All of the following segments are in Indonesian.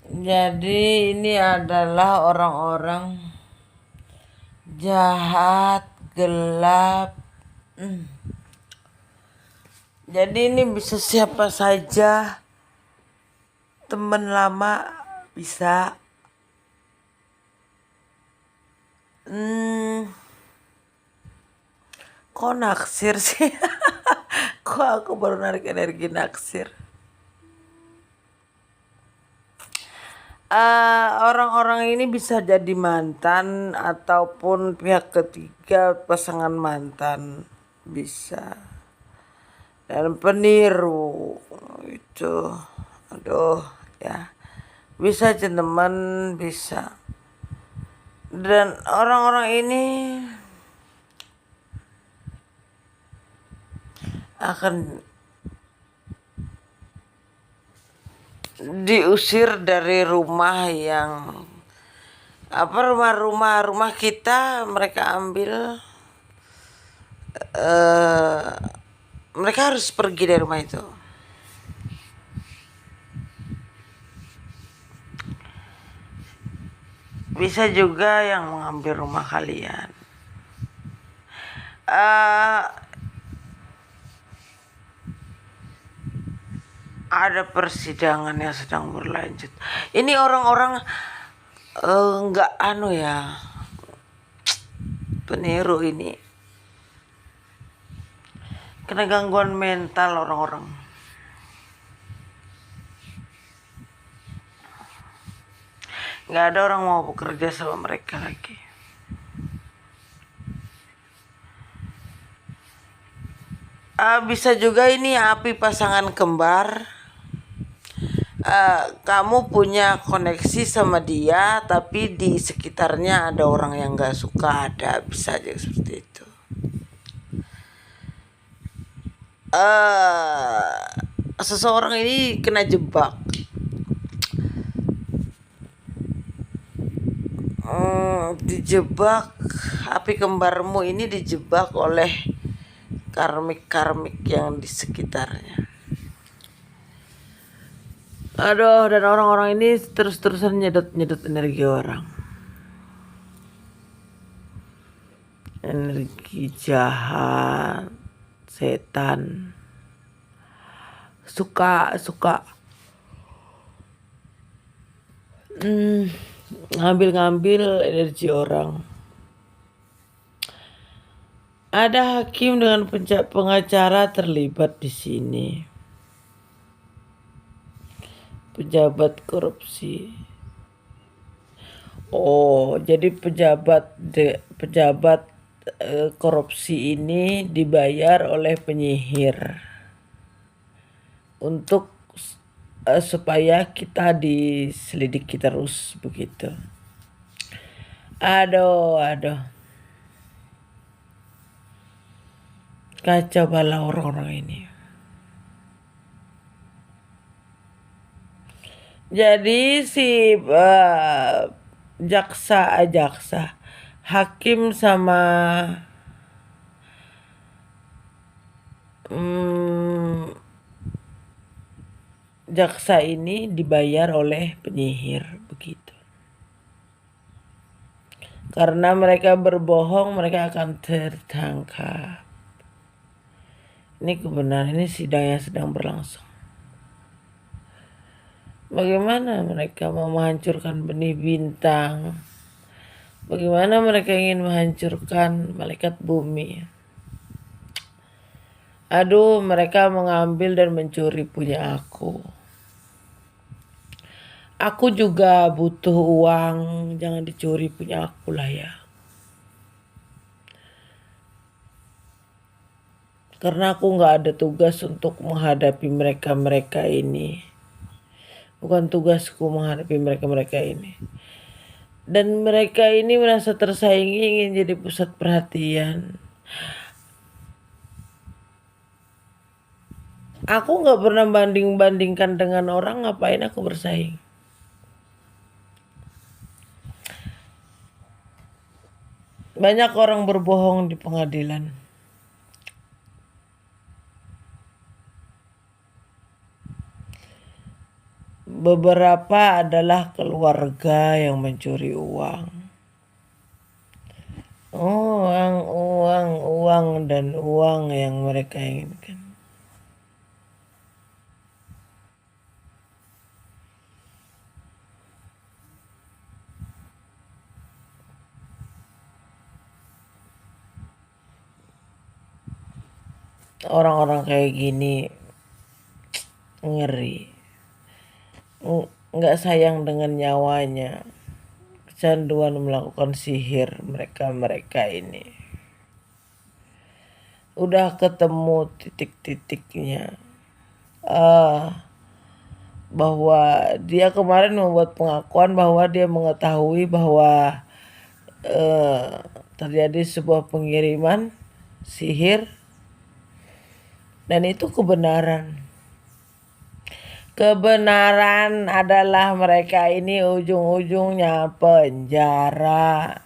Jadi ini adalah orang-orang jahat, gelap. Jadi ini bisa siapa saja, teman lama bisa. Hmm, kok naksir sih? Kok aku baru narik energi naksir? Orang-orang ini bisa jadi mantan ataupun pihak ketiga pasangan mantan bisa, dan peniru itu, aduh ya, bisa teman bisa, dan orang-orang ini akan diusir dari rumah yang rumah kita, mereka ambil, eh mereka harus pergi dari rumah itu. Bisa juga yang mengambil rumah kalian. eh ada persidangan yang sedang berlanjut. Ini orang-orang nggak ya, peniru ini, kena gangguan mental orang-orang. Nggak ada orang mau bekerja sama mereka lagi. Bisa juga ini api pasangan kembar. Kamu punya koneksi sama dia, tapi di sekitarnya ada orang yang nggak suka, ada bisa aja seperti itu. Seseorang ini kena jebak. Dijebak, api kembarmu ini dijebak oleh karmik-karmik yang di sekitarnya. Aduh, dan orang-orang ini terus-terusan nyedot-nyedot energi orang. Energi jahat, setan. Suka ngambil-ngambil energi orang. Ada hakim dengan pengacara terlibat di sini. Pejabat korupsi. Oh, jadi pejabat korupsi ini dibayar oleh penyihir untuk supaya kita diselidiki terus begitu. Aduh. Kacau balau orang-orang ini. Jadi si jaksa, hakim sama jaksa ini dibayar oleh penyihir begitu. Karena mereka berbohong, mereka akan tertangkap. Ini kebenaran, ini sidang yang sedang berlangsung. Bagaimana mereka mau menghancurkan benih bintang? Bagaimana mereka ingin menghancurkan malaikat bumi? Aduh, mereka mengambil dan mencuri punya aku. Aku juga butuh uang, jangan dicuri punya aku lah ya. Karena aku gak ada tugas untuk menghadapi mereka-mereka ini. Bukan tugasku menghadapi mereka-mereka ini. Dan mereka ini merasa tersaingi, ingin jadi pusat perhatian. Aku gak pernah banding-bandingkan dengan orang, ngapain aku bersaing. Banyak orang berbohong di pengadilan. beberapa adalah keluarga yang mencuri uang. Uang, uang, uang, dan uang yang mereka inginkan. Orang-orang kayak gini ngeri. Nggak sayang dengan nyawanya. Kecanduan melakukan sihir mereka ini. Udah ketemu titik-titiknya. Bahwa dia kemarin membuat pengakuan bahwa dia mengetahui bahwa terjadi sebuah pengiriman sihir, dan itu kebenaran. Kebenaran adalah mereka ini ujung-ujungnya penjara.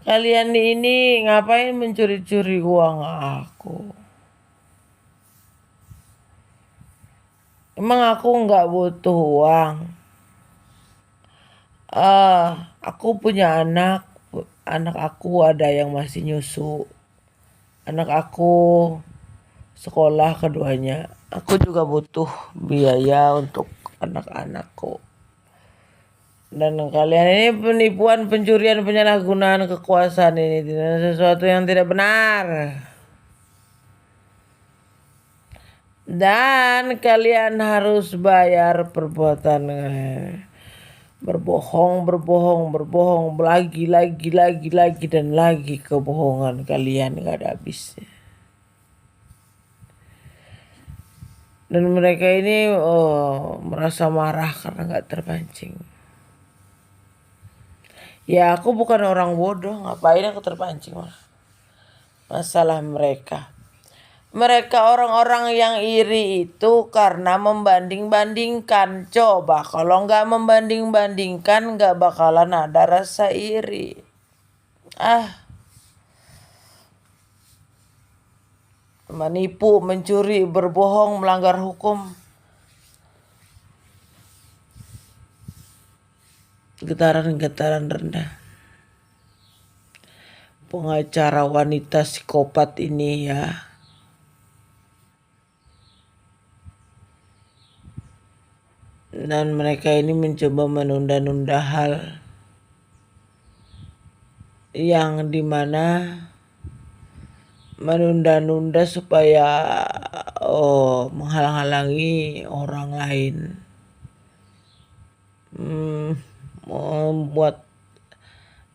Kalian ini ngapain mencuri-curi uang aku? Emang aku nggak butuh uang? Aku punya anak. Anak aku ada yang masih nyusu. Anak aku sekolah keduanya. Aku juga butuh biaya untuk anak-anakku. Dan kalian ini penipuan, pencurian, penyalahgunaan kekuasaan ini sesuatu yang tidak benar. Dan kalian harus bayar perbuatan berbohong, lagi dan lagi kebohongan kalian gak ada habisnya. Dan mereka ini merasa marah karena gak terpancing. Ya aku bukan orang bodoh, ngapain aku terpancing malah. Masalah mereka. Mereka orang-orang yang iri itu karena membanding-bandingkan. Coba kalau nggak membanding-bandingkan nggak bakalan ada rasa iri. Menipu, mencuri, berbohong, melanggar hukum. Getaran-getaran rendah. Pengacara wanita psikopat ini ya. Dan mereka ini mencoba menunda-nunda hal yang dimana menunda-nunda supaya menghalang-halangi orang lain, membuat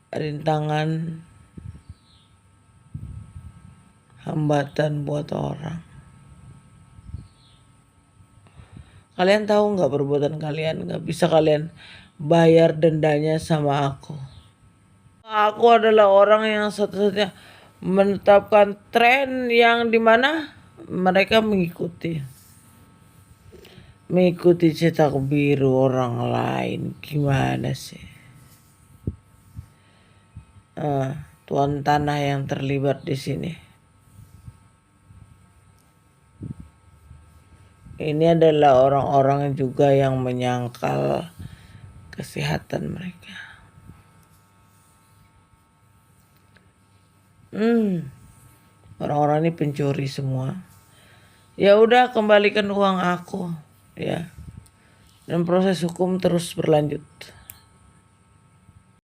rintangan, hambatan buat orang. Kalian tahu nggak perbuatan kalian? Nggak bisa kalian bayar dendanya sama aku. Aku adalah orang yang satu-satunya menetapkan tren yang dimana mereka mengikuti cetak biru orang lain. Gimana sih? Tuan tanah yang terlibat di sini. Ini adalah orang-orang juga yang menyangkal kesehatan mereka. Orang-orang ini pencuri semua. Ya udah, kembalikan uang aku, ya. Dan proses hukum terus berlanjut.